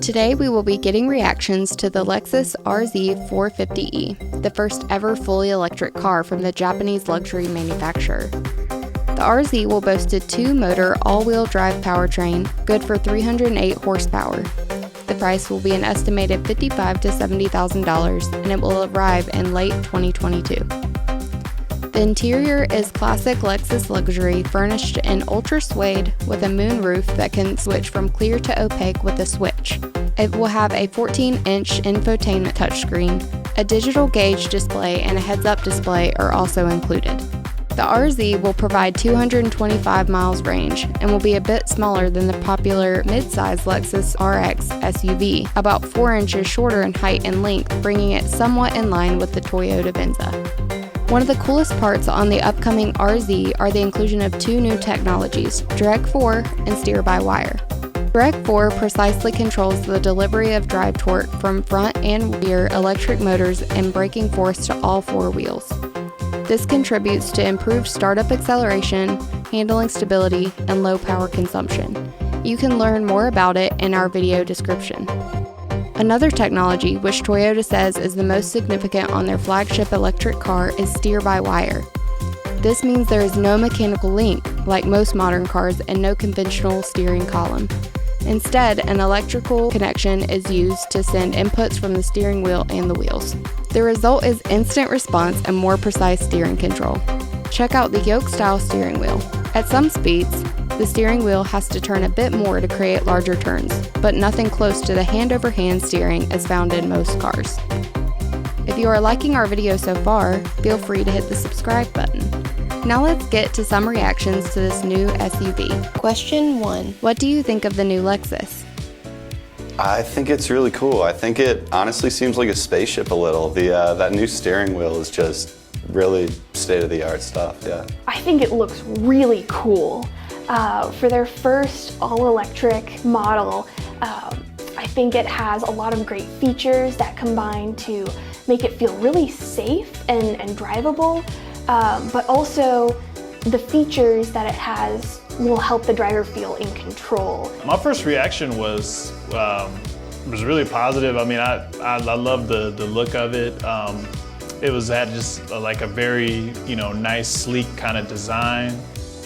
Today we will be getting reactions to the Lexus RZ 450e, the first ever fully electric car from the Japanese luxury manufacturer. The RZ will boast a two-motor all-wheel drive powertrain, good for 308 horsepower. The price will be an estimated $55,000 to $70,000, and it will arrive in late 2022. The interior is classic Lexus luxury, furnished in ultra suede with a moonroof that can switch from clear to opaque with a switch. It will have a 14-inch infotainment touchscreen, a digital gauge display, and a heads-up display are also included. The RZ will provide 225 miles range and will be a bit smaller than the popular mid-size Lexus RX SUV, about 4 inches shorter in height and length, bringing it somewhat in line with the Toyota Venza. One of the coolest parts on the upcoming RZ are the inclusion of two new technologies, Direct 4 and steer-by-wire. Direct 4 precisely controls the delivery of drive torque from front and rear electric motors and braking force to all four wheels. This contributes to improved startup acceleration, handling stability, and low power consumption. You can learn more about it in our video description. Another technology, which Toyota says is the most significant on their flagship electric car, is steer-by-wire. This means there is no mechanical link, like most modern cars, and no conventional steering column. Instead, an electrical connection is used to send inputs from the steering wheel and the wheels. The result is instant response and more precise steering control. Check out the yoke-style steering wheel. At some speeds, the steering wheel has to turn a bit more to create larger turns, but nothing close to the hand-over-hand steering as found in most cars. If you are liking our video so far, feel free to hit the subscribe button. Now let's get to some reactions to this new SUV. Question 1. What do you think of the new Lexus? I think it's really cool. I think it honestly seems like a spaceship a little. That new steering wheel is just really state-of-the-art stuff, yeah. I think it looks really cool. For their first all-electric model, I think it has a lot of great features that combine to make it feel really safe and drivable, but also the features that it has will help the driver feel in control. My first reaction was really positive. I mean, I love the look of it. It had just like a very, nice, sleek kind of design.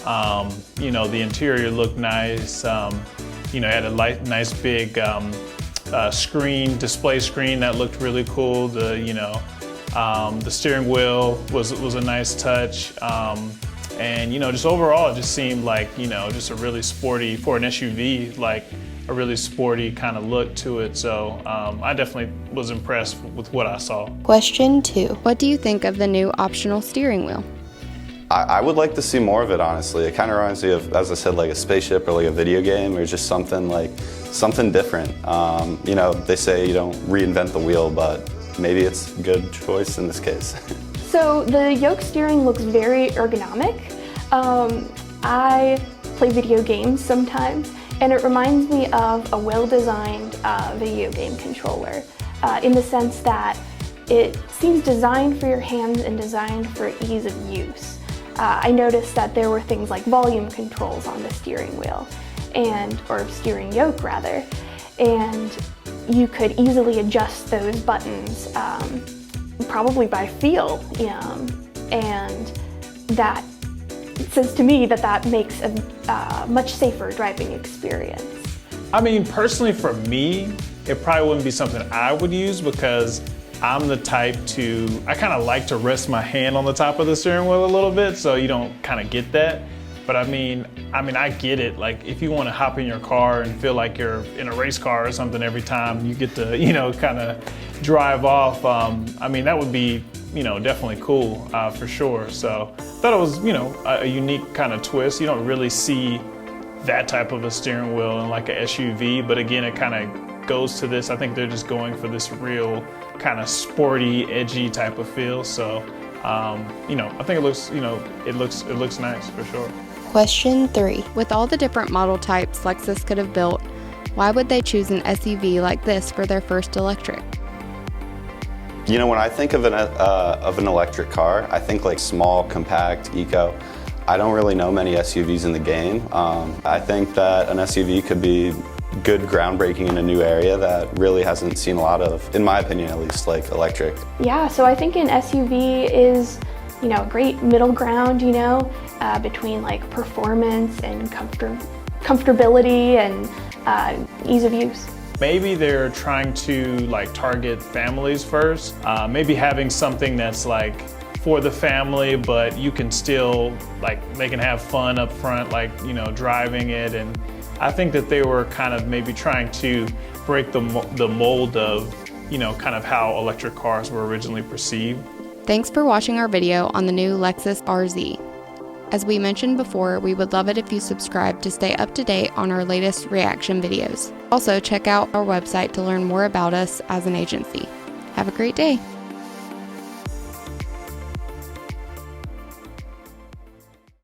The interior looked nice. It had a nice big display screen that looked really cool. The steering wheel was a nice touch. And just overall, it just seemed like, just a really sporty, for an SUV, like a really sporty kind of look to it. So I definitely was impressed with what I saw. Question 2. What do you think of the new optional steering wheel? I would like to see more of it, honestly. It kind of reminds me of, as I said, like a spaceship or like a video game or just something different. They say you don't reinvent the wheel, but maybe it's a good choice in this case. So the yoke steering looks very ergonomic. I play video games sometimes, and it reminds me of a well-designed video game controller in the sense that it seems designed for your hands and designed for ease of use. I noticed that there were things like volume controls on the steering wheel, or steering yoke rather, and you could easily adjust those buttons probably by feel, and that says to me that makes a much safer driving experience. I mean, personally for me, it probably wouldn't be something I would use because I'm the type I kind of like to rest my hand on the top of the steering wheel a little bit, so you don't kind of get that. But I mean, I get it. Like, if you want to hop in your car and feel like you're in a race car or something every time you get to, kind of drive off, I mean, that would be, definitely cool for sure. So I thought it was, a unique kind of twist. You don't really see that type of a steering wheel in like a SUV, but again, it kind of goes to this. I think they're just going for this real kind of sporty, edgy type of feel. So, I think it looks, it looks nice for sure. Question 3. With all the different model types Lexus could have built, why would they choose an SUV like this for their first electric? When I think of an electric car, I think like small, compact, eco. I don't really know many SUVs in the game. I think that an SUV could be good groundbreaking in a new area that really hasn't seen a lot of, in my opinion at least, like electric. Yeah, so I think an SUV is, a great middle ground, between like performance and comfortability and ease of use. Maybe they're trying to like target families first. Maybe having something that's like for the family, but you can still they can have fun up front, driving it. And I think that they were kind of maybe trying to break the mold of, kind of how electric cars were originally perceived. Thanks for watching our video on the new Lexus RZ. As we mentioned before, we would love it if you subscribe to stay up to date on our latest reaction videos. Also, check out our website to learn more about us as an agency. Have a great day.